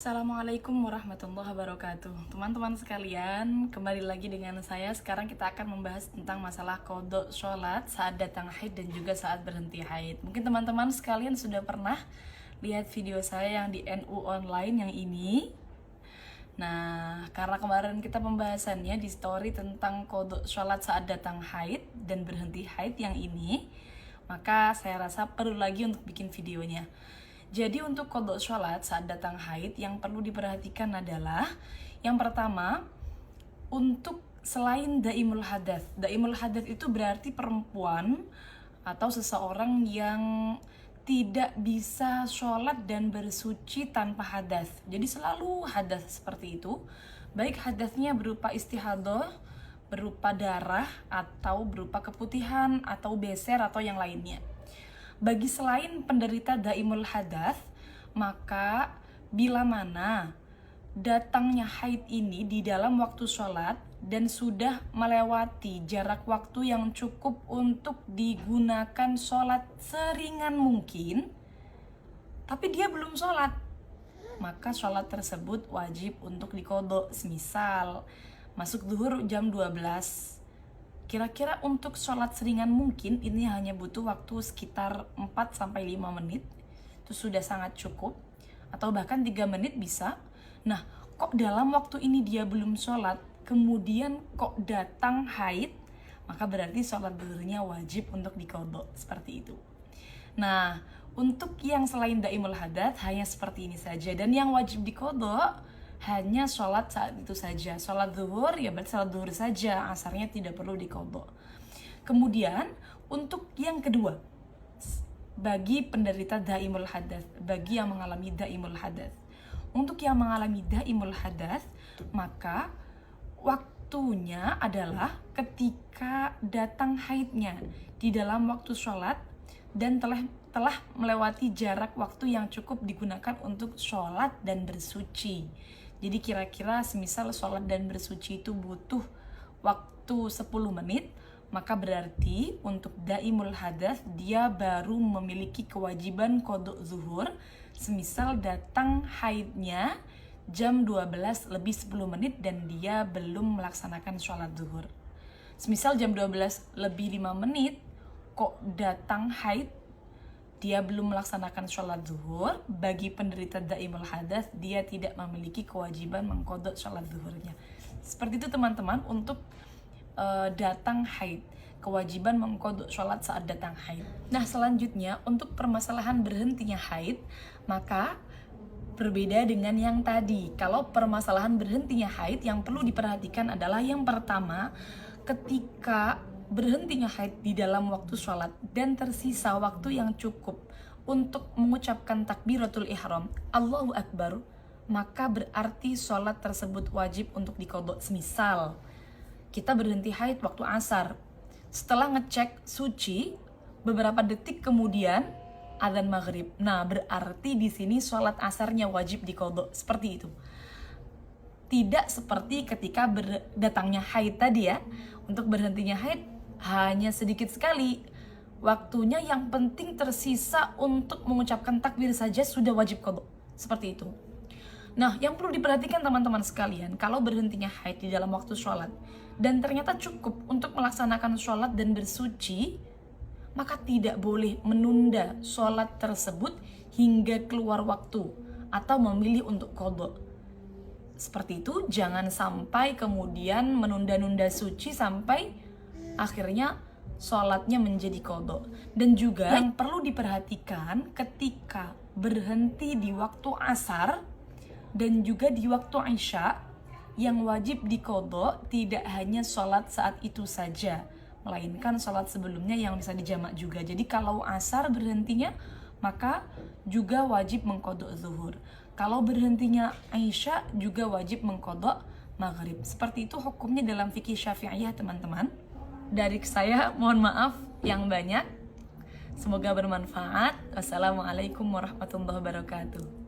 Assalamualaikum warahmatullahi wabarakatuh. Teman-teman sekalian, kembali lagi dengan saya. Sekarang kita akan membahas tentang masalah qadha sholat saat datang haid dan juga saat berhenti haid. Mungkin teman-teman sekalian sudah pernah lihat video saya yang di NU online yang ini. Nah, karena kemarin kita pembahasannya di story tentang qadha sholat saat datang haid dan berhenti haid yang ini, maka saya rasa perlu lagi untuk bikin videonya. Jadi untuk qadha sholat saat datang haid yang perlu diperhatikan adalah yang pertama, untuk selain daimul hadas. Daimul hadas itu berarti perempuan atau seseorang yang tidak bisa sholat dan bersuci tanpa hadas. Jadi selalu hadas seperti itu. Baik hadasnya berupa istihadah, berupa darah, atau berupa keputihan, atau beser, atau yang lainnya. Bagi selain penderita daimul hadas, maka bila mana datangnya haid ini di dalam waktu sholat dan sudah melewati jarak waktu yang cukup untuk digunakan sholat seringan mungkin, tapi dia belum sholat, maka sholat tersebut wajib untuk diqadha. Semisal masuk zuhur jam 12, kira-kira untuk sholat seringan mungkin ini hanya butuh waktu sekitar 4-5 menit. Itu sudah sangat cukup. Atau bahkan 3 menit bisa. Nah, kok dalam waktu ini dia belum sholat, kemudian kok datang haid, maka berarti sholat zuhurnya wajib untuk diqadha. Seperti itu. Nah, untuk yang selain daimul hadas hanya seperti ini saja. Dan yang wajib diqadha hanya sholat saat itu saja. Sholat zuhur ya berarti sholat zuhur saja, asarnya tidak perlu diqadha. Kemudian untuk yang kedua, bagi penderita daimul hadas, bagi yang mengalami daimul hadas. Untuk yang mengalami daimul hadas, maka waktunya adalah ketika datang haidnya di dalam waktu sholat dan telah melewati jarak waktu yang cukup digunakan untuk sholat dan bersuci. Jadi kira-kira semisal sholat dan bersuci itu butuh waktu 10 menit, maka berarti untuk daimul hadas dia baru memiliki kewajiban qadha zuhur semisal datang haidnya jam 12 lebih 10 menit dan dia belum melaksanakan sholat zuhur. Semisal jam 12 lebih 5 menit kok datang haid, dia belum melaksanakan sholat zuhur, bagi penderita daimul hadas dia tidak memiliki kewajiban mengqadha sholat zuhurnya. Seperti itu teman-teman untuk datang haid, kewajiban mengqadha sholat saat datang haid. Nah selanjutnya untuk permasalahan berhentinya haid, maka berbeda dengan yang tadi. Kalau permasalahan berhentinya haid yang perlu diperhatikan adalah yang pertama, ketika berhentinya haid di dalam waktu sholat dan tersisa waktu yang cukup untuk mengucapkan takbiratul ihram, Allahu Akbar, maka berarti sholat tersebut wajib untuk diqadha. Semisal kita berhenti haid waktu asar, setelah ngecek suci beberapa detik kemudian adzan maghrib, nah berarti di sini sholat asarnya wajib diqadha. Seperti itu. Tidak seperti ketika datangnya haid tadi ya. Untuk berhentinya haid hanya sedikit sekali waktunya, yang penting tersisa untuk mengucapkan takbir saja sudah wajib qadha. Seperti itu. Nah, yang perlu diperhatikan teman-teman sekalian, kalau berhentinya haid di dalam waktu sholat dan ternyata cukup untuk melaksanakan sholat dan bersuci, maka tidak boleh menunda sholat tersebut hingga keluar waktu atau memilih untuk qadha. Seperti itu, jangan sampai kemudian menunda-nunda suci sampai akhirnya sholatnya menjadi qadha. Dan juga yang perlu diperhatikan ketika berhenti di waktu asar dan juga di waktu isya, yang wajib diqadha tidak hanya sholat saat itu saja, melainkan sholat sebelumnya yang bisa dijamak juga. Jadi kalau asar berhentinya, maka juga wajib mengqadha zuhur. Kalau berhentinya isya juga wajib mengqadha maghrib. Seperti itu hukumnya dalam fikih Syafi'iyah teman-teman. Dari saya mohon maaf yang banyak. Semoga bermanfaat. Wassalamualaikum warahmatullahi wabarakatuh.